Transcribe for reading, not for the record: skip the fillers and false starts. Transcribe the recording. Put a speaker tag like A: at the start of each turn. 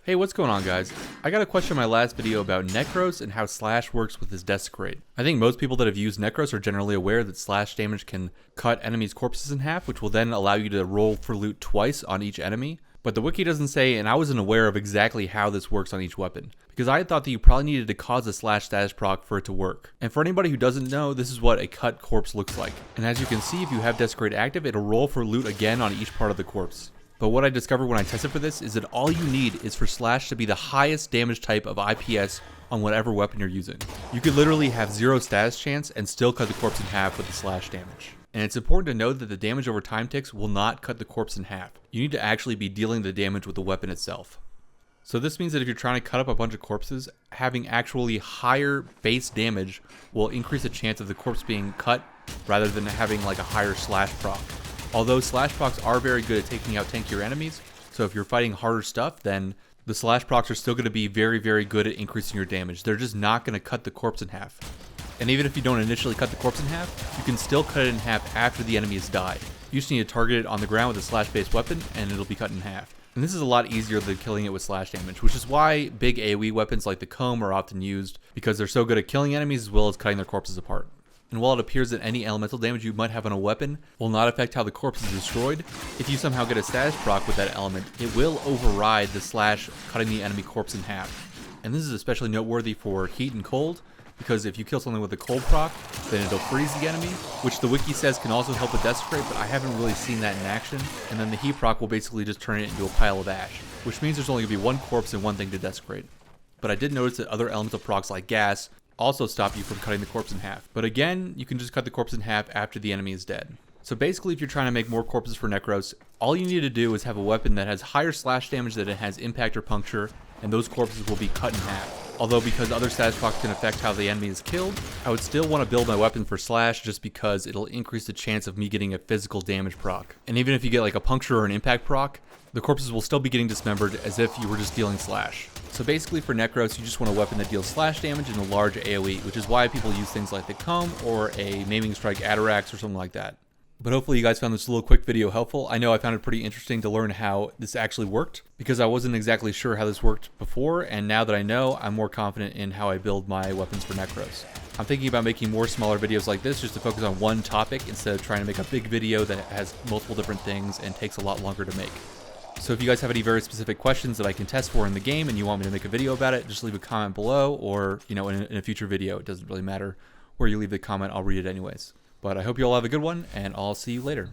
A: Hey, what's going on, guys? I got a question in my last video about Nekros and how Slash works with his Desecrate. I think most people that have used Nekros are generally aware that Slash damage can cut enemies' corpses in half, which will then allow you to roll for loot twice on each enemy. But the wiki doesn't say, and I wasn't aware of exactly how this works on each weapon, because I thought that you probably needed to cause a Slash status proc for it to work. And for anybody who doesn't know, this is what a cut corpse looks like. And as you can see, if you have Desecrate active, it'll roll for loot again on each part of the corpse. But what I discovered when I tested for this is that all you need is for Slash to be the highest damage type of IPS on whatever weapon you're using. You could literally have 0 status chance and still cut the corpse in half with the Slash damage. And it's important to note that the damage over time ticks will not cut the corpse in half. You need to actually be dealing the damage with the weapon itself. So this means that if you're trying to cut up a bunch of corpses, having actually higher base damage will increase the chance of the corpse being cut rather than having like a higher Slash proc. Although Slash procs are very good at taking out tankier enemies, so if you're fighting harder stuff, then the Slash procs are still going to be very, very good at increasing your damage. They're just not going to cut the corpse in half. And even if you don't initially cut the corpse in half, you can still cut it in half after the enemy has died. You just need to target it on the ground with a Slash-based weapon, and it'll be cut in half. And this is a lot easier than killing it with Slash damage, which is why big AoE weapons like the Kohm are often used, because they're so good at killing enemies as well as cutting their corpses apart. And while it appears that any elemental damage you might have on a weapon will not affect how the corpse is destroyed, if you somehow get a status proc with that element, it will override the Slash cutting the enemy corpse in half. And this is especially noteworthy for heat and cold, because if you kill something with a cold proc, then it'll freeze the enemy, which the wiki says can also help with Desecrate, but I haven't really seen that in action. And then the heat proc will basically just turn it into a pile of ash, which means there's only going to be one corpse and one thing to Desecrate. But I did notice that other elemental procs like gas also stop you from cutting the corpse in half. But again, you can just cut the corpse in half after the enemy is dead. So basically, if you're trying to make more corpses for Nekros, all you need to do is have a weapon that has higher Slash damage than it has impact or puncture, and those corpses will be cut in half. Although because other status procs can affect how the enemy is killed, I would still want to build my weapon for Slash just because it'll increase the chance of me getting a physical damage proc. And even if you get like a puncture or an impact proc, the corpses will still be getting dismembered as if you were just dealing Slash. So basically for Nekros, you just want a weapon that deals Slash damage and a large AoE, which is why people use things like the Kohm or a Maiming Strike Atarax or something like that. But hopefully you guys found this little quick video helpful. I know I found it pretty interesting to learn how this actually worked, because I wasn't exactly sure how this worked before, and now that I know, I'm more confident in how I build my weapons for Nekros. I'm thinking about making more smaller videos like this just to focus on one topic instead of trying to make a big video that has multiple different things and takes a lot longer to make. So if you guys have any very specific questions that I can test for in the game and you want me to make a video about it, just leave a comment below, or in a future video. It doesn't really matter where you leave the comment, I'll read it anyways. But I hope you all have a good one, and I'll see you later.